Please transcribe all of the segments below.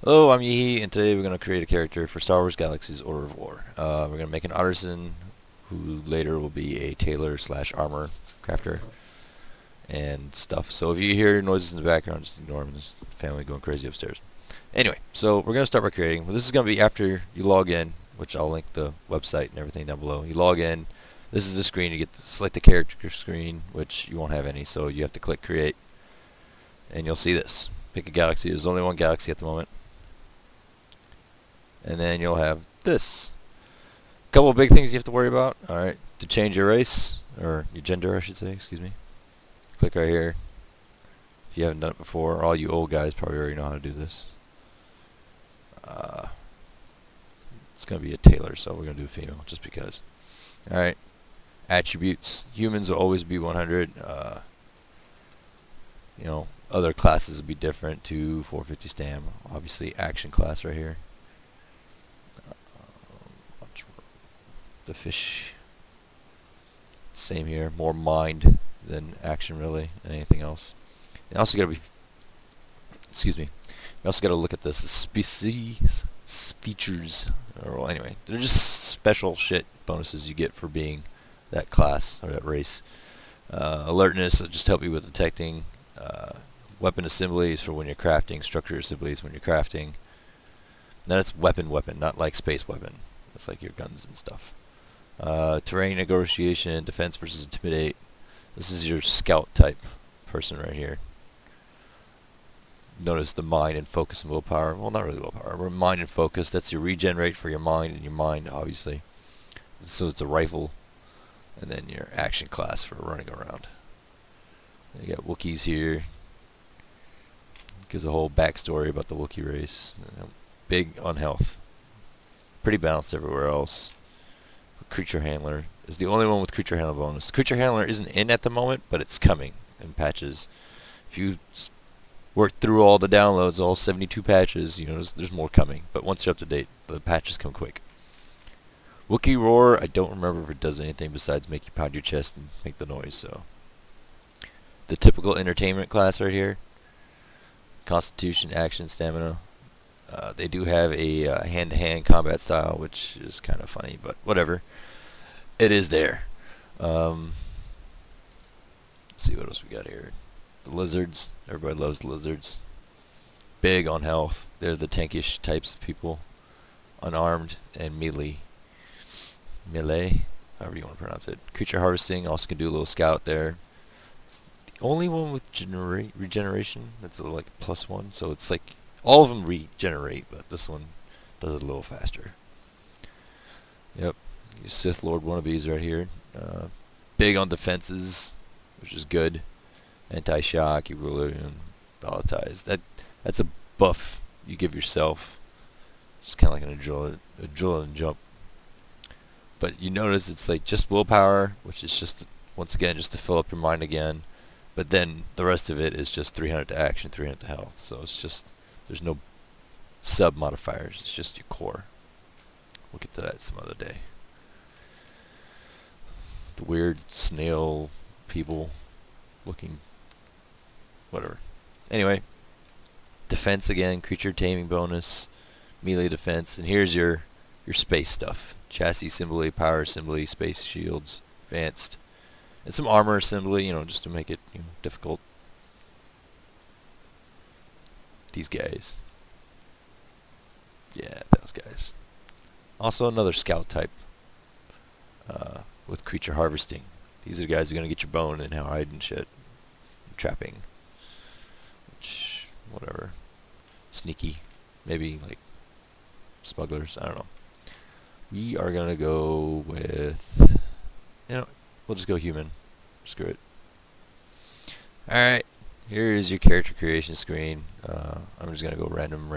Hello, I'm Yehe, and today we're going to create a character for Star Wars Galaxy's Order of War. We're going to make an artisan who later will be a tailor slash armor crafter and stuff. So if you hear noises in the background, just ignore them. There's family going crazy upstairs. Anyway, so we're going to start by creating. Well, this is going to be after you log in, which I'll link the website and everything down below. You log in. This is the screen. You get to select the character screen, which you won't have any, so you have to click Create, and you'll see this. Pick a galaxy. There's only one galaxy at the moment. And then you'll have this. A couple of big things you have to worry about. Alright, to change your race, or your gender I should say, excuse me. Click right here. If you haven't done it before, all you old guys probably already know how to do this. It's going to be a tailor, so we're going to do a female, just because. Alright, attributes. Humans will always be 100. Other classes will be different, 450 stam. Obviously, action class right here. The fish, same here, more mind than action really, and anything else. And also got to be, excuse me, we also got to look at the species features. Or anyway, they're just special shit bonuses you get for being that class or that race. Alertness will just help you with detecting. Weapon assemblies for when you're crafting. Structure assemblies when you're crafting. That's weapon, not like space weapon. That's like your guns and stuff. Terrain negotiation, defense versus intimidate. This is your scout type person right here. Notice the mind and focus and willpower. Well, not really willpower, but mind and focus. That's your regen rate for your mind and your mind, obviously. So it's a rifle. And then your action class for running around. You got Wookiees here. Gives a whole backstory about the Wookiee race. Big on health. Pretty balanced everywhere else. Creature Handler is the only one with Creature Handler bonus. Creature Handler isn't in at the moment, but it's coming in patches. If you work through all the downloads, all 72 patches, there's more coming. But once you're up to date, the patches come quick. Wookiee Roar, I don't remember if it does anything besides make you pound your chest and make the noise. So the typical entertainment class right here. Constitution, action, stamina. They do have a hand-to-hand combat style, which is kind of funny, but whatever. It is there. Let's see what else we got here. The lizards. Everybody loves the lizards. Big on health. They're the tankish types of people. Unarmed and melee. Melee, however you want to pronounce it. Creature harvesting. Also can do a little scout there. It's the only one with regeneration. That's like +1. So it's like all of them regenerate, but this one does it a little faster. Yep, your Sith Lord wannabes right here. Big on defenses, which is good. Anti-shock, Erulian, Volatilize. That's a buff you give yourself. Just kind of like an adrenaline jump. But you notice it's like just willpower, which is just, once again, just to fill up your mind again. But then the rest of it is just 300 to action, 300 to health. So it's just, there's no sub modifiers. It's just your core. We'll get to that some other day. The weird snail people looking, whatever. Anyway, defense again, creature taming bonus, melee defense, and here's your space stuff. Chassis assembly, power assembly, space shields, advanced, and some armor assembly, just to make it difficult. These guys. Yeah, those guys. Also another scout type with creature harvesting. These are the guys who are going to get your bone and hide and shit. Trapping. Which, whatever. Sneaky. Maybe like smugglers. I don't know. We are going to go with, we'll just go human. Screw it. Alright. Here is your character creation screen. I'm just going to go random.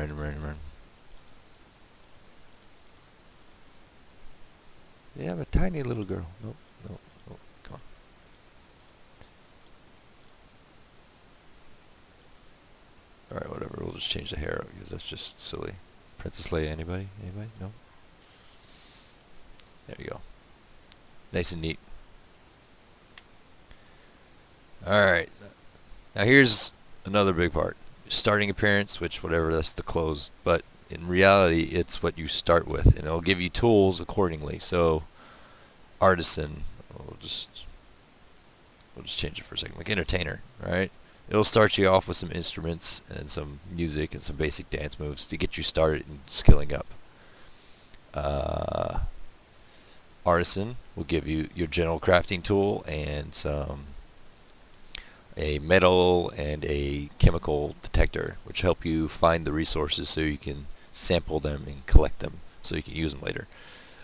You have a tiny little girl. Nope. Come on. Alright, whatever. We'll just change the hair because that's just silly. Princess Leia, anybody? No? There you go. Nice and neat. Alright. Now here's another big part. starting appearance, which whatever, that's the clothes, but in reality it's what you start with, and it'll give you tools accordingly. So artisan, we'll just change it for a second, like entertainer, right? It'll start you off with some instruments and some music and some basic dance moves to get you started in skilling up. Artisan will give you your general crafting tool and a metal and a chemical detector, which help you find the resources so you can sample them and collect them so you can use them later.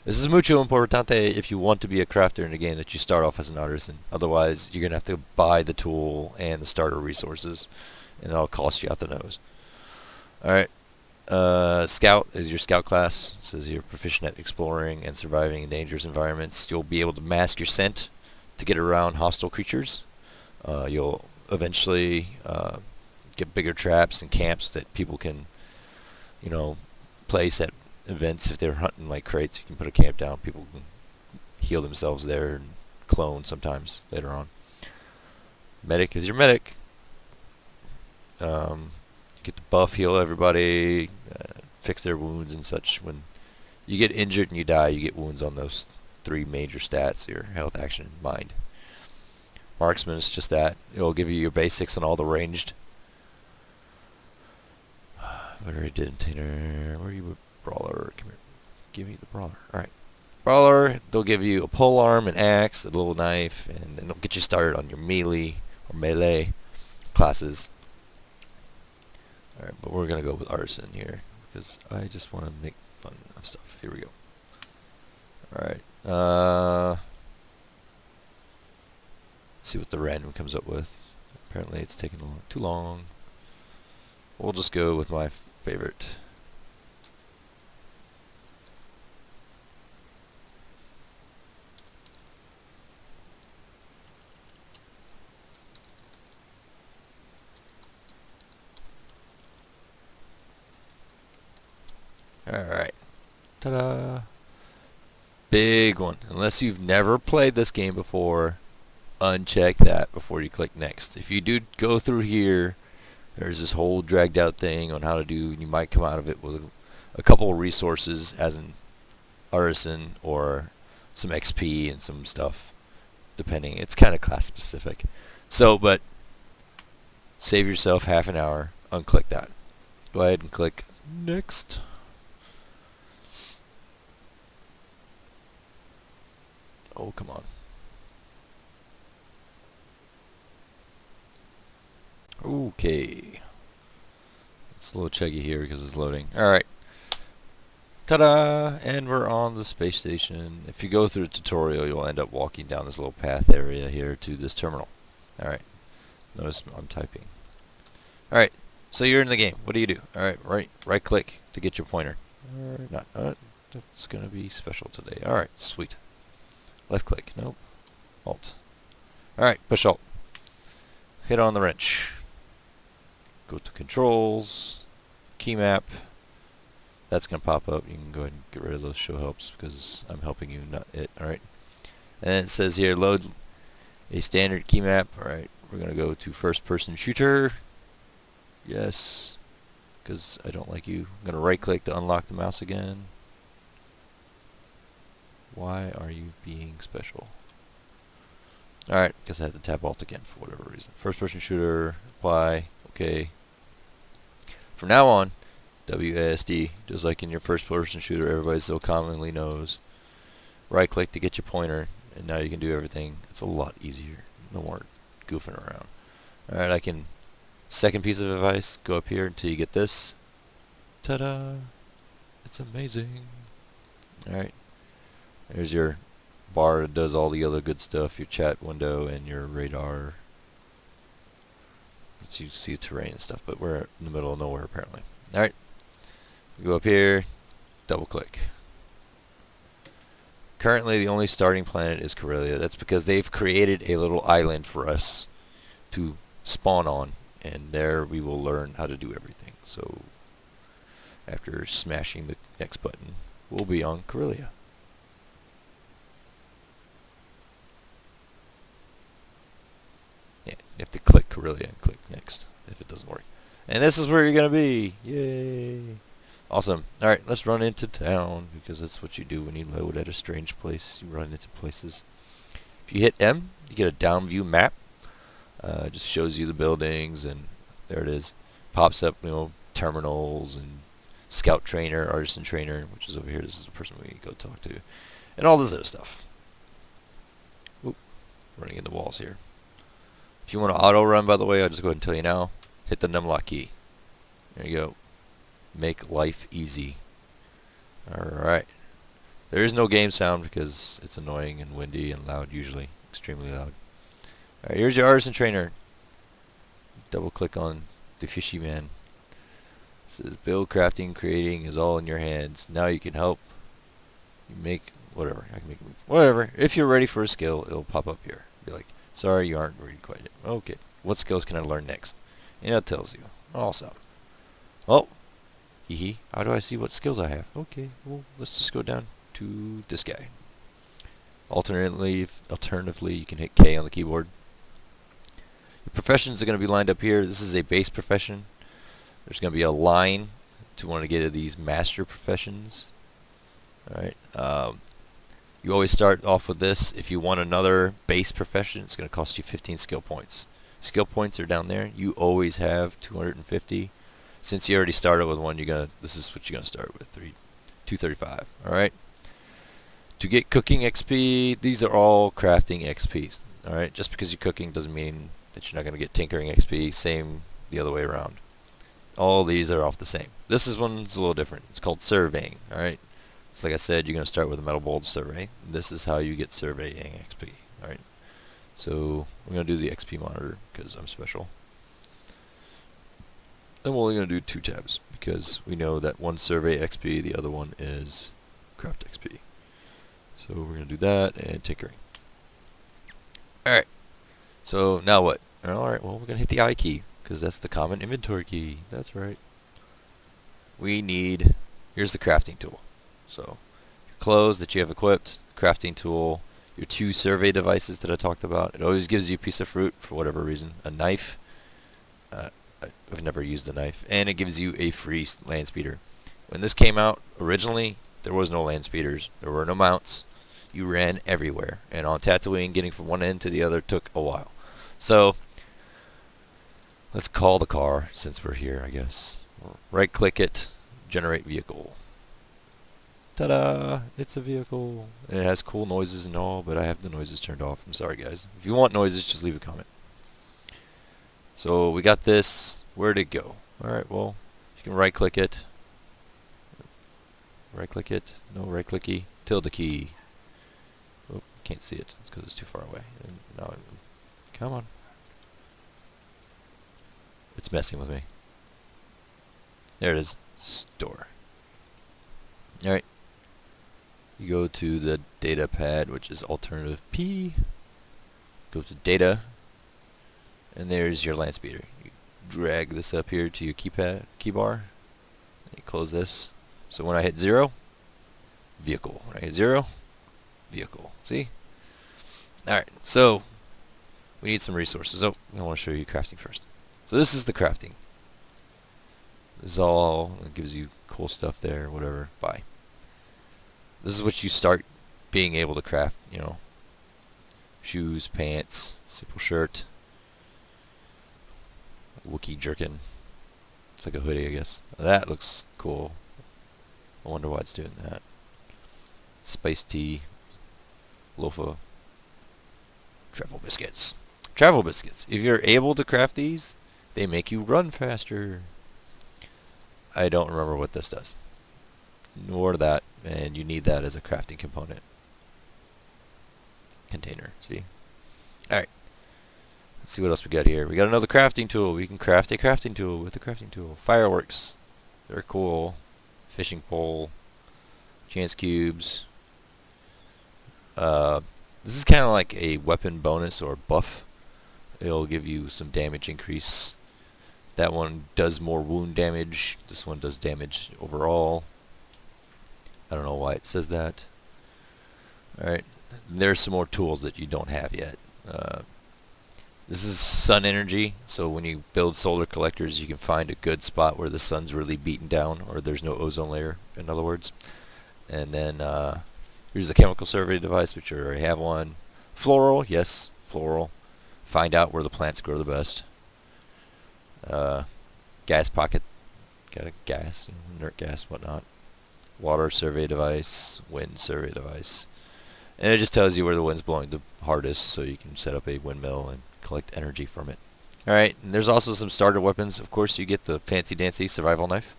This is mucho importante if you want to be a crafter in a game, that you start off as an artisan. Otherwise, you're going to have to buy the tool and the starter resources, and it'll cost you out the nose. Alright, Scout is your scout class. It says you're proficient at exploring and surviving in dangerous environments. You'll be able to mask your scent to get around hostile creatures. You'll eventually get bigger traps and camps that people can, place at events. If they're hunting like crates, you can put a camp down. People can heal themselves there and clone sometimes later on. Medic is your medic. You get the buff, heal everybody, fix their wounds and such. When you get injured and you die, you get wounds on those 3 major stats: your health, action, and mind. Marksman is just that. It'll give you your basics on all the ranged. What already did, Tainer? Where are you? Brawler. Come here. Give me the brawler. Alright. Brawler, they'll give you a pole arm, an axe, a little knife, and then they'll get you started on your melee classes. Alright, but we're going to go with artisan here because I just want to make fun of stuff. Here we go. Alright. See what the random comes up with. Apparently it's taking too long. We'll just go with my favorite. Alright. Ta-da! Big one. Unless you've never played this game before, uncheck that before you click next. If you do go through here, there's this whole dragged out thing on how to do, and you might come out of it with a couple of resources as an artisan or some XP and some stuff, depending. It's kind of class specific. So, but save yourself half an hour, unclick that. Go ahead and click next. Oh, come on. Okay. It's a little chuggy here because it's loading. Alright. Ta-da! And we're on the space station. If you go through the tutorial, you'll end up walking down this little path area here to this terminal. Alright. Notice I'm typing. Alright. So you're in the game. What do? Alright, right click to get your pointer. Not, that's going to be special today. Alright, sweet. Left click. Nope. Alt. Alright, push Alt. Hit on the wrench. Go to controls. Key map. That's going to pop up. You can go ahead and get rid of those show helps because I'm helping you, not it. Alright. And it says here, load a standard key map. Alright. We're going to go to first person shooter. Yes. Because I don't like you. I'm going to right click to unlock the mouse again. Why are you being special? Alright, guess I had to tap Alt again for whatever reason. First person shooter, apply, okay. From now on, WASD, just like in your first person shooter everybody so commonly knows. Right click to get your pointer, and now you can do everything. It's a lot easier. No more goofing around. Alright, I can, second piece of advice, go up here until you get this. Ta-da! It's amazing. Alright. There's your bar that does all the other good stuff, your chat window and your radar. Lets you see the terrain and stuff, but we're in the middle of nowhere apparently. Alright. We go up here, double click. Currently the only starting planet is Corellia. That's because they've created a little island for us to spawn on, and there we will learn how to do everything. So after smashing the next button, we'll be on Corellia. Yeah, you have to click Corellia and click next if it doesn't work. And this is where you're going to be. Yay. Awesome. Alright, let's run into town, because that's what you do when you load at a strange place. You run into places. If you hit M, you get a down view map. It just shows you the buildings, and there it is. Pops up, terminals, and scout trainer, artisan trainer, which is over here. This is the person we go talk to. And all this other stuff. Oop, running into walls here. If you want to auto run, by the way, I'll just go ahead and tell you now. Hit the numlock key. There you go. Make life easy. Alright. There is no game sound because it's annoying and windy and loud usually. Extremely loud. Alright, here's your artisan trainer. Double click on the fishy man. It says build, crafting, creating is all in your hands. Now you can help. You make whatever. I can make a move. Whatever. If you're ready for a skill, it'll pop up here. Be like, sorry, you aren't ready quite yet. Okay. What skills can I learn next? And it tells you. Awesome. Oh. Hee. How do I see what skills I have? Okay. Well, let's just go down to this guy. Alternatively, you can hit K on the keyboard. Your professions are going to be lined up here. This is a base profession. There's going to be a line to want to get to these master professions. Alright. You always start off with this. If you want another base profession, it's going to cost you 15 skill points. Skill points are down there. You always have 250. Since you already started with one, this is what you're going to start with. 235. Alright. To get cooking XP, these are all crafting XPs. Alright. Just because you're cooking doesn't mean that you're not going to get tinkering XP. Same the other way around. All these are off the same. This one's a little different. It's called surveying. Alright. So like I said, you're going to start with a metal bulge survey. This is how you get surveying XP. Alright. So we're going to do the XP monitor because I'm special. Then we're only going to do 2 tabs because we know that one survey XP, the other one is craft XP. So we're going to do that and tinkering. Alright. So now what? Alright, well we're going to hit the I key because that's the common inventory key. That's right. Here's the crafting tool. So your clothes that you have equipped, crafting tool, your 2 survey devices that I talked about. It always gives you a piece of fruit for whatever reason. A knife. I've never used a knife. And it gives you a free land speeder. When this came out, originally, there was no land speeders. There were no mounts. You ran everywhere. And on Tatooine, getting from one end to the other took a while. So, let's call the car, since we're here, I guess. Right-click it, generate vehicle. Ta-da! It's a vehicle. And it has cool noises and all, but I have the noises turned off. I'm sorry, guys. If you want noises, just leave a comment. So we got this. Where'd it go? Alright, well, you can right-click it. Right-click it. No right-clicky. Tilde key. Oh, can't see it. It's because it's too far away. And now, come on. It's messing with me. There it is. Store. Alright. You go to the data pad, which is alternative P. Go to data. And there's your land speeder. You drag this up here to your keybar. And you close this. So when I hit 0, vehicle. When I hit 0, vehicle. See? Alright, so we need some resources. Oh, I want to show you crafting first. So this is the crafting. This is all, it gives you cool stuff there, whatever. Bye. This is what you start being able to craft, shoes, pants, simple shirt, Wookiee jerkin. It's like a hoodie, I guess. That looks cool. I wonder why it's doing that. Spice tea, loaf of travel biscuits. Travel biscuits. If you're able to craft these, they make you run faster. I don't remember what this does. Nor that, and you need that as a crafting component. Container, see? Alright. Let's see what else we got here. We got another crafting tool. We can craft a crafting tool with a crafting tool. Fireworks. They're cool. Fishing pole. Chance cubes. This is kind of like a weapon bonus or buff. It'll give you some damage increase. That one does more wound damage. This one does damage overall. I don't know why it says that. Alright. There's some more tools that you don't have yet. This is sun energy, so when you build solar collectors, you can find a good spot where the sun's really beaten down, or there's no ozone layer, in other words. And then here's a chemical survey device, which I already have one. Floral, yes, floral. Find out where the plants grow the best. Gas pocket, got a gas, inert gas, whatnot. Water survey device, wind survey device. And it just tells you where the wind's blowing the hardest, so you can set up a windmill and collect energy from it. Alright, and there's also some starter weapons. Of course, you get the fancy dancy survival knife,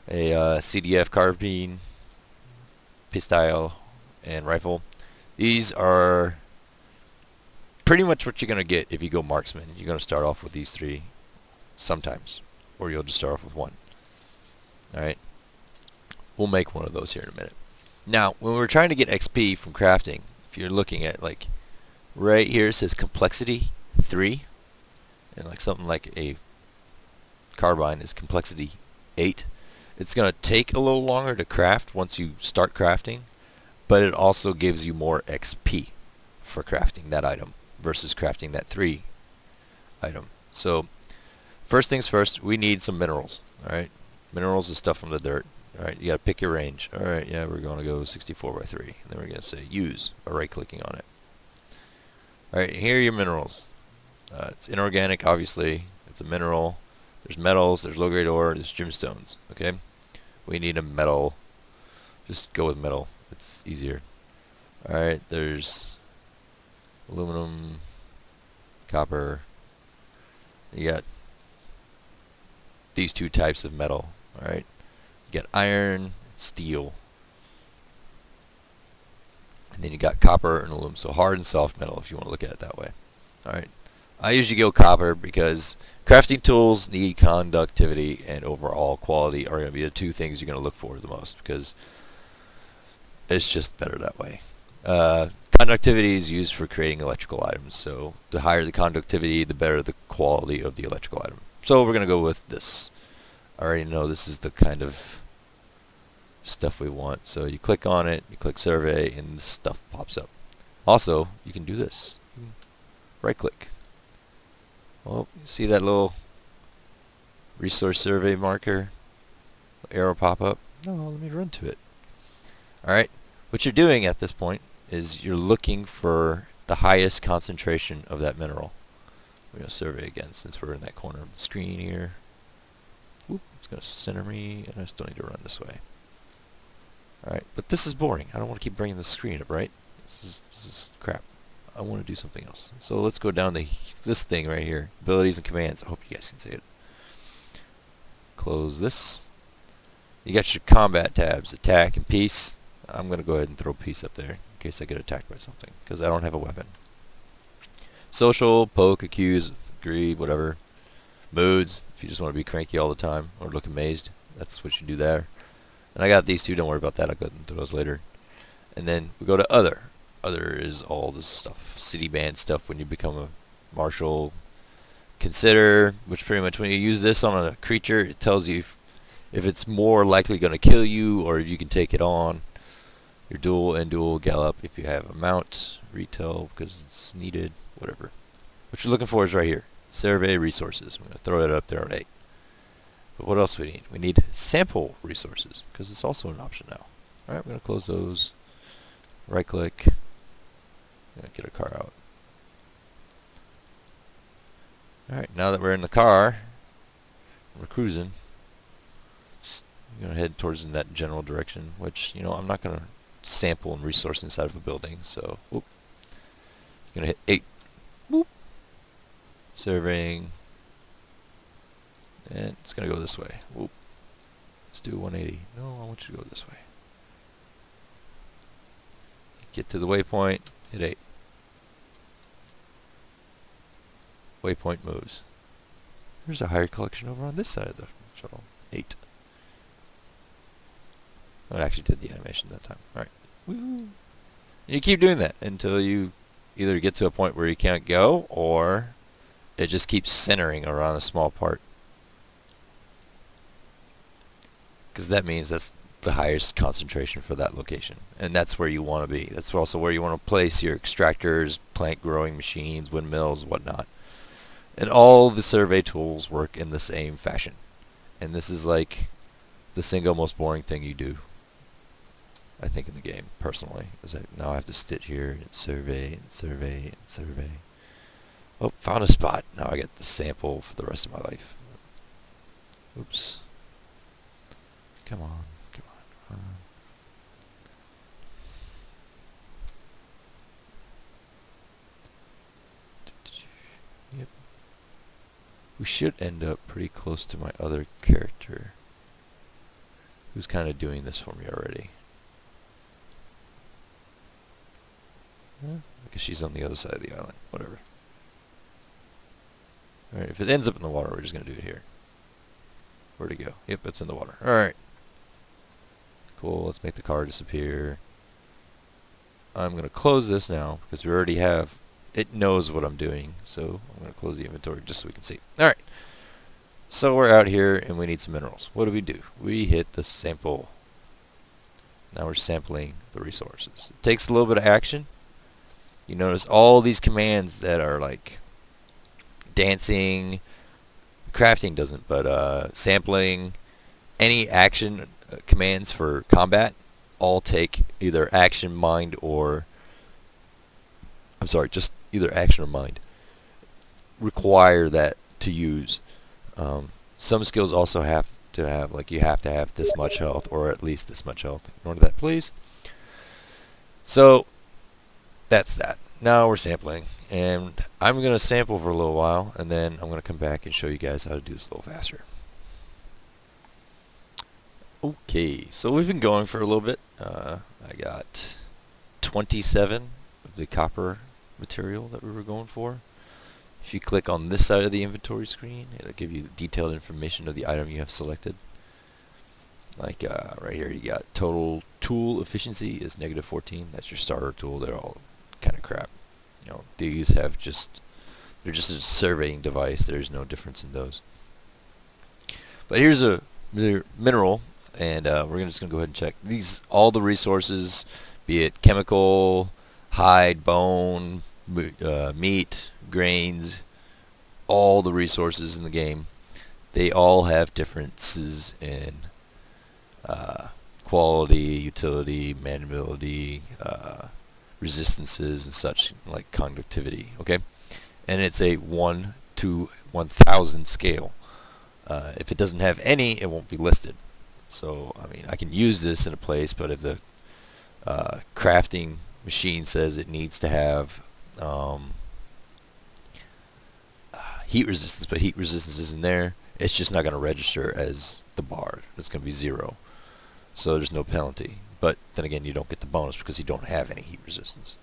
a CDF carbine, pistol, and rifle. These are pretty much what you're going to get if you go marksman. You're going to start off with these three sometimes, or you'll just start off with one. Alright, we'll make one of those here in a minute. Now, when we're trying to get XP from crafting, if you're looking at, like, right here it says complexity 3, and like something like a carbine is complexity 8. It's going to take a little longer to craft once you start crafting, but it also gives you more XP for crafting that item versus crafting that 3 item. So, first things first, we need some minerals. Alright, minerals is stuff from the dirt. Alright, you gotta pick your range. Alright, yeah, we're gonna go 64 by 3. And then we're gonna say use by right clicking on it. Alright, here are your minerals. It's inorganic, obviously. It's a mineral. There's metals, there's low grade ore, there's gemstones. Okay? We need a metal. Just go with metal. It's easier. Alright, there's aluminum, copper. You got these two types of metal. Alright? You got iron, steel, and then you got copper and aluminum. So hard and soft metal, if you want to look at it that way. Alright, I usually go copper because crafting tools need conductivity and overall quality are going to be the two things you're going to look for the most, because it's just better that way. Conductivity is used for creating electrical items, so the higher the conductivity, the better the quality of the electrical item. So we're going to go with this. I already know this is the kind of stuff we want. So you click on it, you click survey, and this stuff pops up. Also, you can do this. Right click. Oh, you see that little resource survey marker? Arrow pop up? No, let me run to it. Alright, what you're doing at this point is you're looking for the highest concentration of that mineral. We're going to survey again since we're in that corner of the screen here. Whoop, it's going to center me, and I just don't need to run this way. Alright, but this is boring. I don't want to keep bringing the screen up, right? This is crap. I want to do something else. So let's go down to this thing right here. Abilities and commands. I hope you guys can see it. Close this. You got your combat tabs, attack and peace. I'm going to go ahead and throw peace up there in case I get attacked by something, because I don't have a weapon. Social, poke, accuse, agree, whatever. Moods, if you just want to be cranky all the time or look amazed, that's what you do there. And I got these two, don't worry about that, I'll go into those later. And then we go to other. Other is all this stuff, city band stuff when you become a marshal. Consider, which pretty much when you use this on a creature, it tells you if it's more likely going to kill you or if you can take it on. Your dual and dual gallop if you have a mount, retail because it's needed, whatever. What you're looking for is right here. Survey resources. I'm going to throw it up there on 8. But what else do we need? We need sample resources because it's also an option now. Alright, we're going to close those. Right click. I'm going to get our car out. Alright, now that we're in the car, we're cruising. I'm going to head towards in that general direction, which, you know, I'm not going to sample and resource inside of a building, so, whoop. I'm going to hit 8. Whoop. Surveying. And it's going to go this way. Whoop. Let's do 180. No, I want you to go this way. Get to the waypoint, hit 8. Waypoint moves. There's a hired collection over on this side of the shuttle. 8. Oh, it actually did the animation that time. Alright. Woo! You keep doing that until you either get to a point where you can't go, or it just keeps centering around a small part. Because that means that's the highest concentration for that location, and that's where you want to be. That's also where you want to place your extractors, plant growing machines, windmills, whatnot. And all the survey tools work in the same fashion. And this is like the single most boring thing you do, I think, in the game, personally. Is that now I have to sit here and survey and survey and survey. Oh, found a spot. Now I get the sample for the rest of my life. Oops. Come on. Come on. Yep. We should end up pretty close to my other character, who's kind of doing this for me already. I guess she's on the other side of the island. Whatever. Alright, if it ends up in the water, we're just going to do it here. Where'd it go? Yep, it's in the water. Alright. Cool, let's make the car disappear. I'm going to close this now, because we already have... It knows what I'm doing, so I'm going to close the inventory just so we can see. Alright. So we're out here, and we need some minerals. What do? We hit the sample. Now we're sampling the resources. It takes a little bit of action. You notice all these commands that are like dancing, crafting doesn't, but sampling, any action commands for combat all take either action, mind, or I'm sorry, just either action or mind. Require that to use. Some skills also have to have, like, you have to have this much health, or at least this much health. Ignore that, please. So that's that. Now we're sampling, and I'm going to sample for a little while, and then I'm going to come back and show you guys how to do this a little faster. Okay, so we've been going for a little bit. I got 27 of the copper material that we were going for. If you click on this side of the inventory screen, it'll give you detailed information of the item you have selected. Like right here, you got total tool efficiency is -14. That's your starter tool. They're all kind of crap. You know, these have they're just a surveying device. There's no difference in those. But here's a mineral, and we're just gonna go ahead and check these. All the resources, be it chemical, hide, bone, meat, grains, all the resources in the game, they all have differences in quality, utility, manageability, resistances, and such, like conductivity. Okay, and it's a 1 to 1,000 scale. If it doesn't have any, it won't be listed. So I mean, I can use this in a place, but if the crafting machine says it needs to have heat resistance, but heat resistance isn't there, it's just not going to register as the bar. It's going to be 0. So there's no penalty. But then again, you don't get the bonus because you don't have any heat resistance.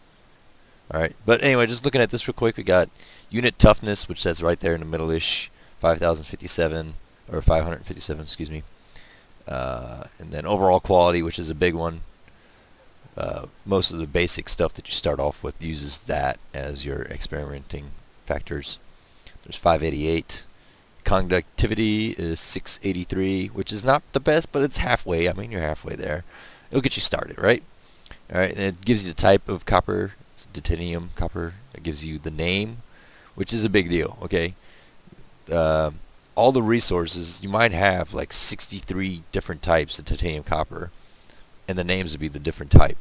Alright, but anyway, just looking at this real quick, we got unit toughness, which says right there in the middle-ish, 5,057, or 557, excuse me. And then overall quality, which is a big one. Most of the basic stuff that you start off with uses that as your experimenting factors. There's 588. Conductivity is 683, which is not the best, but it's halfway. I mean, you're halfway there. It'll get you started, right? Alright, and it gives you the type of copper. It's titanium copper. It gives you the name, which is a big deal, okay? All the resources, you might have like 63 different types of titanium copper, and the names would be the different type.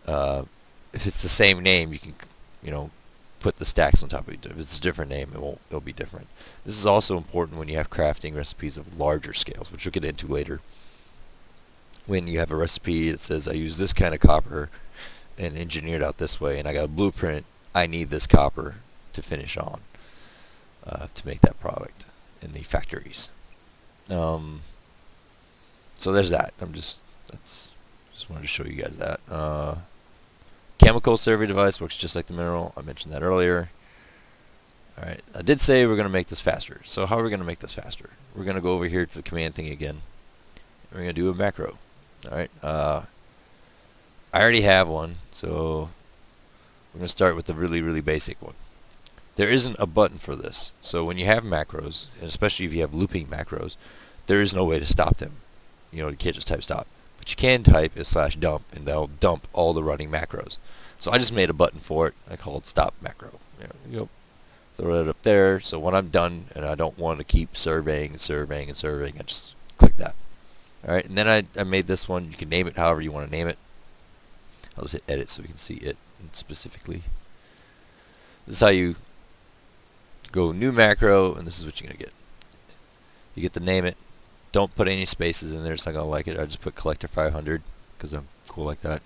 If it's the same name, you can, you know, put the stacks on top of it. If it's a different name, it'll be different. This is also important when you have crafting recipes of larger scales, which we'll get into later. When you have a recipe that says I use this kind of copper and engineered out this way, and I got a blueprint, I need this copper to finish on to make that product in the factories. So there's that. Just wanted to show you guys that. Chemical survey device works just like the mineral. I mentioned that earlier. Alright, I did say we're going to make this faster. So how are we going to make this faster? We're going to go over here to the command thing again. And we're going to do a macro. Alright, I already have one, so we're going to start with the really basic one. There isn't a button for this. So when you have macros, and especially if you have looping macros, there is no way to stop them. You can't just type stop. But you can type a /dump, and that'll dump all the running macros. So I just made a button for it. I called stop macro. Throw it up there. So when I'm done and I don't want to keep surveying, I just click that. All right, and then I made this one. You can name it however you want to name it. I'll just hit edit so we can see it specifically. This is how you go new macro, and this is what you're going to get. You get to name it. Don't put any spaces in there. It's not going to like it. I just put collector 500 because I'm cool like that.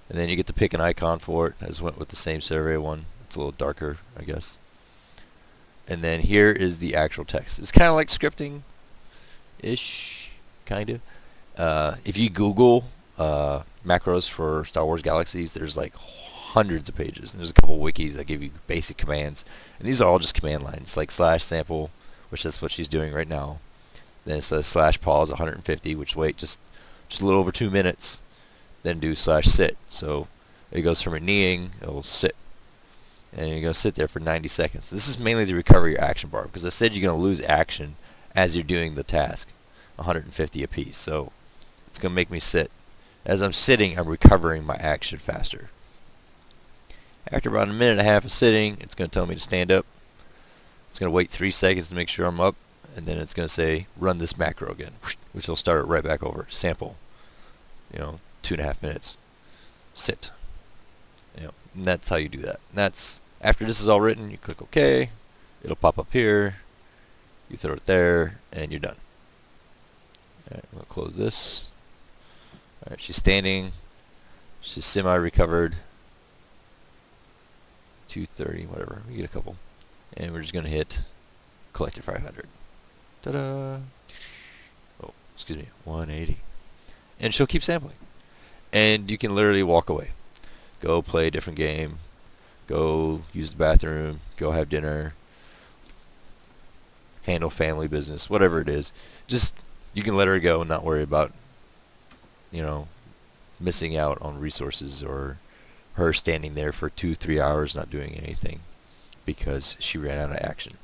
And then you get to pick an icon for it. I just went with the same survey one. It's a little darker, I guess. And then here is the actual text. It's kind of like scripting-ish, kind of. If you Google macros for Star Wars Galaxies, there's like hundreds of pages. And there's a couple wikis that give you basic commands. And these are all just command lines, like /sample, which that's what she's doing right now. Then it says /pause 150, which wait just a little over 2 minutes. Then do /sit. So it goes from a kneeing, it'll sit. And you're going to sit there for 90 seconds. This is mainly to recover your action bar, because I said you're going to lose action as you're doing the task, 150 apiece. So it's going to make me sit. As I'm sitting, I'm recovering my action faster. After about a minute and a half of sitting, it's going to tell me to stand up. It's going to wait 3 seconds to make sure I'm up, and then it's going to say run this macro again, which will start it right back over. Sample, 2.5 minutes. Sit. And that's how you do that. And that's after this is all written, you click OK. It'll pop up here. You throw it there, and you're done. All right, I'm gonna close this. All right, she's standing. She's semi-recovered. 230, whatever. We get a couple, and we're just gonna hit collector 500. Ta-da! Oh, excuse me, 180. And she'll keep sampling, and you can literally walk away. Go play a different game. Go use the bathroom. Go have dinner. Handle family business. Whatever it is. Just, you can let her go and not worry about, missing out on resources or her standing there for 2-3 hours not doing anything because she ran out of action.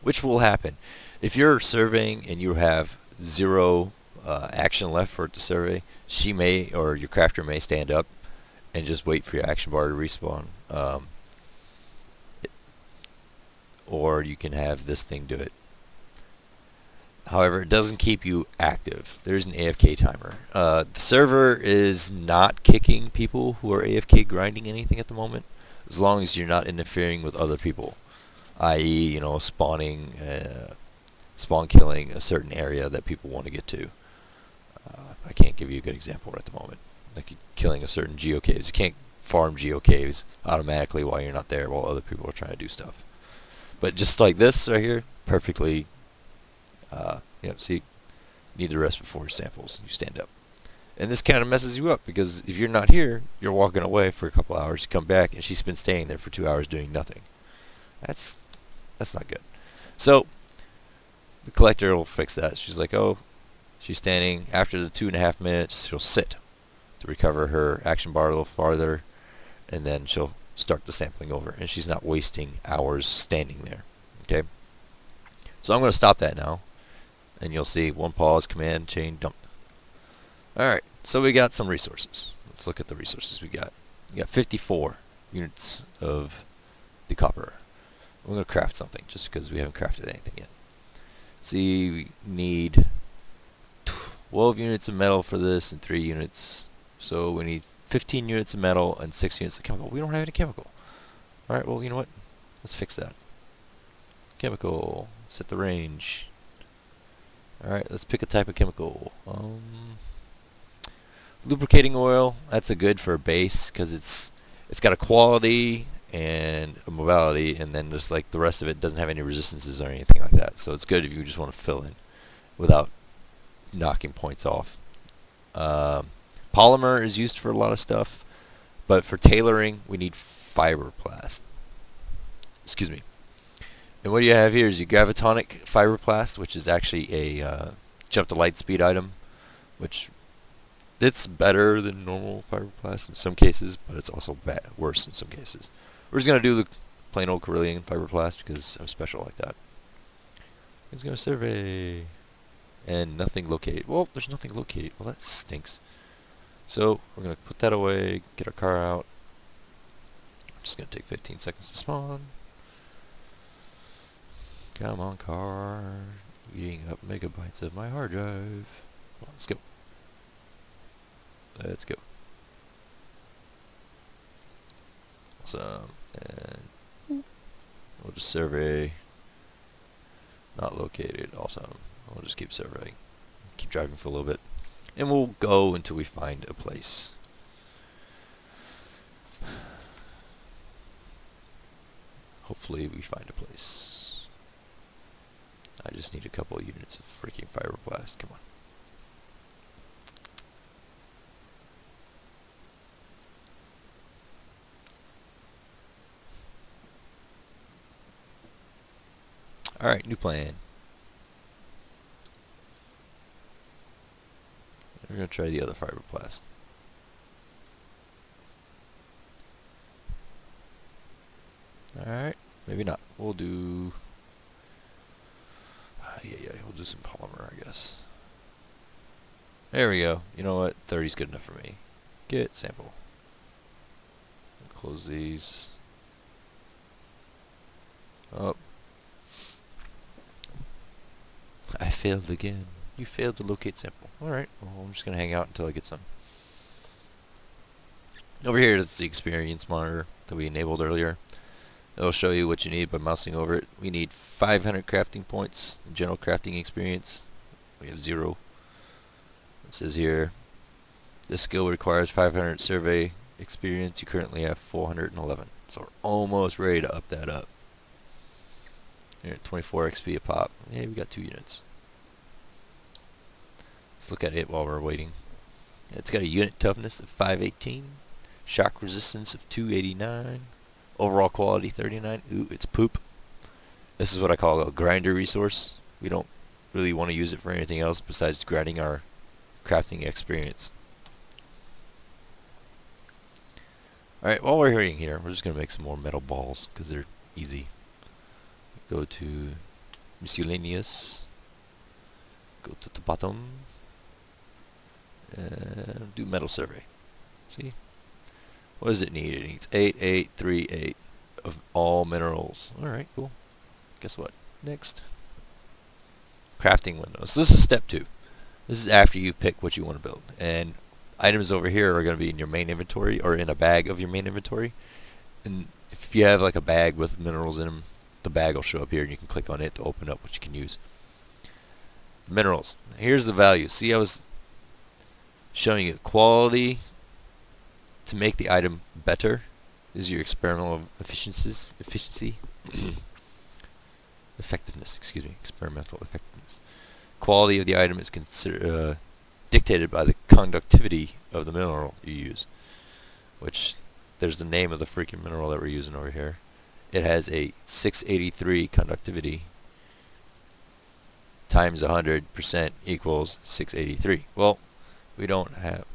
Which will happen. If you're surveying and you have 0 action left for it to survey, she may, or your crafter may stand up and just wait for your action bar to respawn. Or you can have this thing do it. However, it doesn't keep you active. There's an AFK timer. The server is not kicking people who are AFK grinding anything at the moment, as long as you're not interfering with other people, i.e., spawning, spawn killing a certain area that people want to get to. I can't give you a good example at the moment. Like killing a certain geocaves. You can't farm geocaves automatically while you're not there while other people are trying to do stuff. But just like this right here, perfectly, see, you need to rest before samples. You stand up. And this kind of messes you up, because if you're not here, you're walking away for a couple hours, you come back, and she's been staying there for 2 hours doing nothing. That's not good. So, the collector will fix that. She's like, oh, she's standing. After the 2.5 minutes, she'll sit to recover her action bar a little farther, and then she'll start the sampling over, and she's not wasting hours standing there. Okay, so I'm going to stop that now, and you'll see one pause, command chain dump. Alright, so we got some resources. Let's look at the resources we got. We got 54 units of the copper. We're going to craft something just because we haven't crafted anything yet. See, we need 12 units of metal for this and 3 units. So we need 15 units of metal and 6 units of chemical. We don't have any chemical. Alright, well, you know what? Let's fix that. Chemical. Set the range. Alright, let's pick a type of chemical. Lubricating oil. That's a good for a base because it's got a quality and a mobility, and then just like the rest of it doesn't have any resistances or anything like that. So it's good if you just want to fill in without knocking points off. Polymer is used for a lot of stuff, but for tailoring we need fiberplast. Excuse me. And what you have here is your gravitonic fiberplast, which is actually a jump to light speed item, which it's better than normal fiberplast in some cases, but it's also worse in some cases. We're just going to do the plain old Carillion fiberplast because I'm special like that. It's going to survey. and nothing located. Well, there's nothing located. Well, that stinks. So we're going to put that away, get our car out. Just going to take 15 seconds to spawn. Come on, car. Eating up megabytes of my hard drive. Well, let's go. Let's go. Awesome. And we'll just survey. Not located. Awesome. We'll just keep surveying. Keep driving for a little bit. And we'll go until we find a place. Hopefully we find a place. I just need a couple of units of freaking fiberblast. Come on. Alright, new plan. We're going to try the other fiberblast. Alright, maybe not. We'll do... we'll do some polymer, I guess. There we go. You know what? 30's good enough for me. Get sample. Close these. Oh. I failed again. You failed to locate sample. Alright, well, I'm just going to hang out until I get some. Over here is the experience monitor that we enabled earlier. It'll show you what you need by mousing over it. We need 500 crafting points, general crafting experience. We have 0. It says here, this skill requires 500 survey experience. You currently have 411. So we're almost ready to up that up. Here, 24 XP a pop. Yeah, we got 2 units. Let's look at it while we're waiting. It's got a unit toughness of 518, shock resistance of 289, overall quality 39. Ooh, it's poop. This is what I call a grinder resource. We don't really want to use it for anything else besides grinding our crafting experience. Alright, while we're waiting here, we're just going to make some more metal balls because they're easy. Go to miscellaneous, go to the bottom, and do metal survey. See? What does it need? It needs 8838 of all minerals. Alright, cool. Guess what? Next. Crafting windows. This is step 2. This is after you pick what you want to build. And items over here are going to be in your main inventory or in a bag of your main inventory. And if you have like a bag with minerals in them, the bag will show up here and you can click on it to open up what you can use. Minerals. Here's the value. See, I was showing you quality to make the item better is your experimental efficiency. Effectiveness, excuse me, experimental effectiveness. Quality of the item is dictated by the conductivity of the mineral you use, which there's the name of the freaking mineral that we're using over here. It has a 683 conductivity times 100% equals 683. Well, we don't have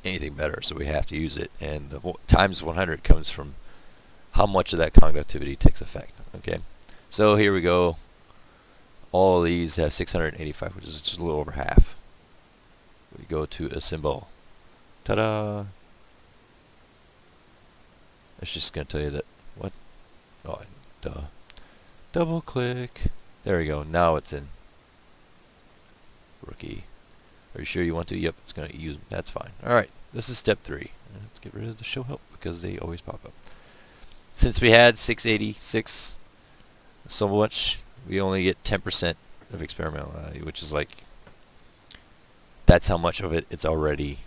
anything better, so we have to use it, and the times 100 comes from how much of that conductivity takes effect. Okay, so here we go. All of these have 685, which is just a little over half. We go to assemble. Ta-da! It's just going to tell you that, what? Oh, duh. Double click. There we go. Now it's in. Rookie. Are you sure you want to? Yep, it's going to use them. That's fine. Alright, this is step 3. Let's get rid of the show help because they always pop up. Since we had 686 so much, we only get 10% of experimental value, which is like, that's how much of it's already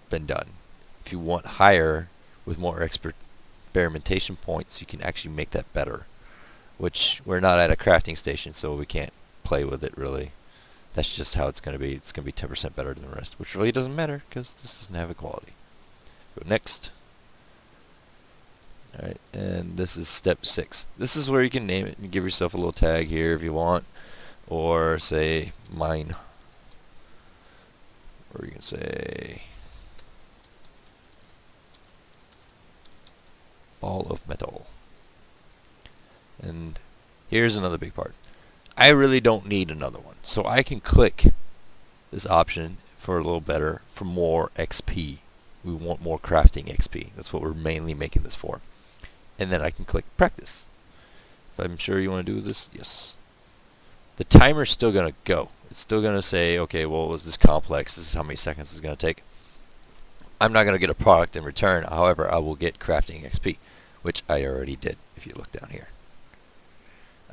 been done. If you want higher with more experimentation points, you can actually make that better, which we're not at a crafting station, so we can't play with it really. That's just how it's going to be. It's going to be 10% better than the rest, which really doesn't matter because this doesn't have equality. Go next. Alright, and this is step 6. This is where you can name it and give yourself a little tag here if you want, or say mine, or you can say ball of metal. And here's another big part. I really don't need another one. So I can click this option for a little better, for more XP. We want more crafting XP. That's what we're mainly making this for. And then I can click practice. If I'm sure you want to do this, yes. The timer's still going to go. It's still going to say, okay, well, is this complex? This is how many seconds it's going to take. I'm not going to get a product in return. However, I will get crafting XP, which I already did if you look down here.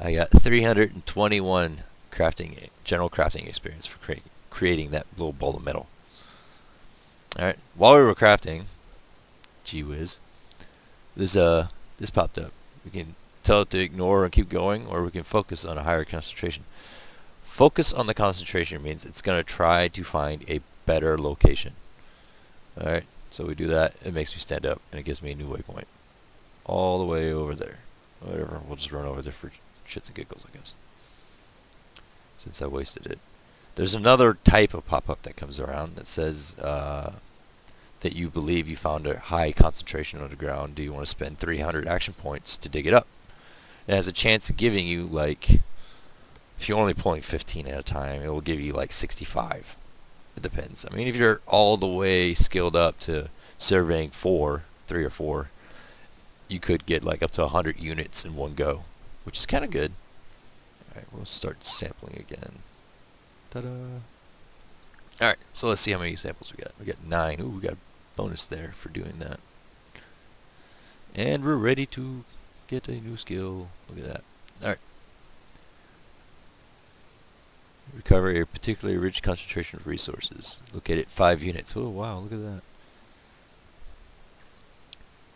I got 321 crafting, general crafting experience for creating that little ball of metal. Alright, while we were crafting, gee whiz, this popped up. We can tell it to ignore and keep going, or we can focus on a higher concentration. Focus on the concentration means it's going to try to find a better location. Alright, so we do that. It makes me stand up, and it gives me a new waypoint. All the way over there. Whatever, we'll just run over there for shits and giggles, I guess. Since I wasted it. There's another type of pop-up that comes around that says that you believe you found a high concentration underground. Do you want to spend 300 action points to dig it up? It has a chance of giving you, like, if you're only pulling 15 at a time, it will give you like 65. It depends. I mean, if you're all the way skilled up to surveying 3 or 4, you could get like up to 100 units in one go, which is kind of good. Alright, we'll start sampling again. Ta-da! Alright, so let's see how many samples we got. We got 9. Ooh, we got a bonus there for doing that. And we're ready to get a new skill. Look at that. Alright. Recover a particularly rich concentration of resources. Located 5 units. Oh, wow, look at that.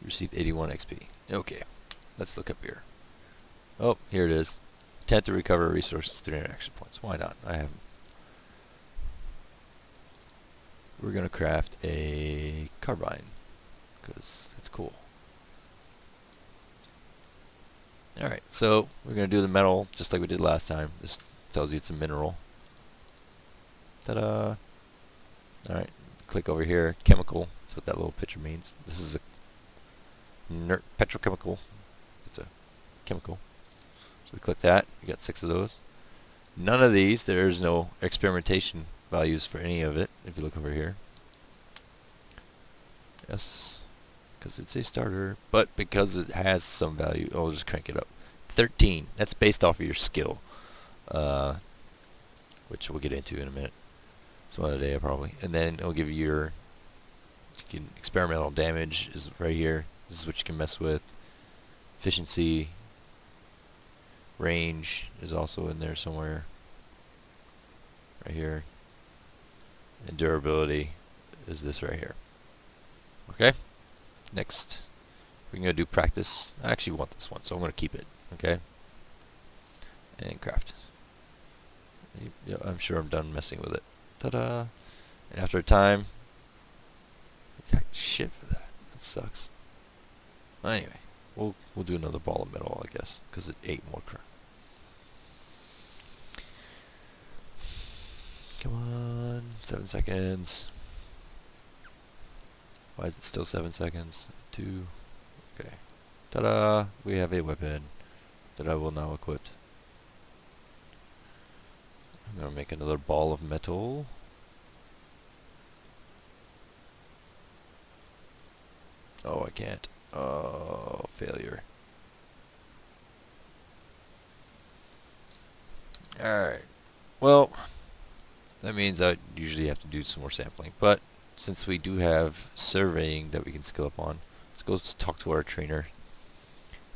Received 81 XP. Okay, let's look up here. Oh, here it is. Attempt to recover resources 300 action points. Why not? I have. We're going to craft a carbine, because that's cool. Alright, so we're going to do the metal just like we did last time. This tells you it's a mineral. Ta-da! Alright, click over here. Chemical. That's what that little picture means. This is a inert petrochemical. It's a chemical. So we click that. We got 6 of those. None of these, there's no experimentation values for any of it. If you look over here. Yes. Because it's a starter. But because it has some value, I'll just crank it up. 13. That's based off of your skill. Which we'll get into in a minute. Some other day probably. And then it'll give you experimental damage is right here. This is what you can mess with. Efficiency. Range is also in there somewhere. Right here. And durability is this right here. Okay? Next. We're going to do practice. I actually want this one, so I'm going to keep it. Okay? And craft. Yeah, I'm sure I'm done messing with it. Ta-da! And after a time, I got shit for that. That sucks. Anyway, we'll do another ball of metal, I guess, because it ate more crap. Come on, 7 seconds. Why is it still 7 seconds? 2. Okay. Ta-da! We have a weapon that I will now equip. I'm going to make another ball of metal. Oh, I can't. Oh, failure. Alright. Well, that means I usually have to do some more sampling. But since we do have surveying that we can skill up on, let's go talk to our trainer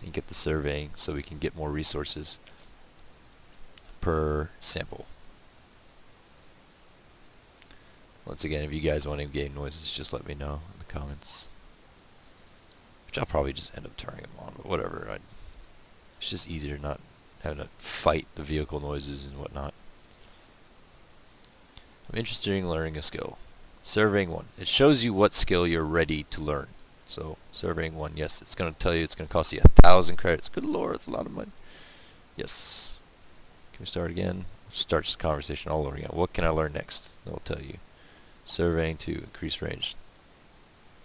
and get the surveying so we can get more resources per sample. Once again, if you guys want in-game noises, just let me know in the comments. Which I'll probably just end up turning them on, but whatever. It's just easier not having to fight the vehicle noises and whatnot. I'm interested in learning a skill. Surveying 1. It shows you what skill you're ready to learn. So, surveying 1, yes, it's going to tell you it's going to cost you 1,000 credits. Good lord, that's a lot of money. Yes. Can we start again? Start the conversation all over again. What can I learn next? It'll tell you. Surveying 2, increase range.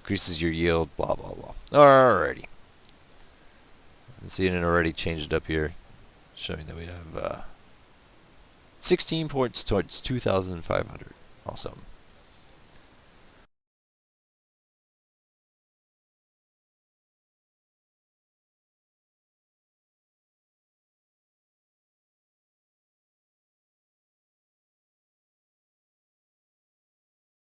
Increases your yield, blah, blah, blah. Alrighty. I'm seeing it already changed up here, showing that we have 16 points towards 2,500. Awesome.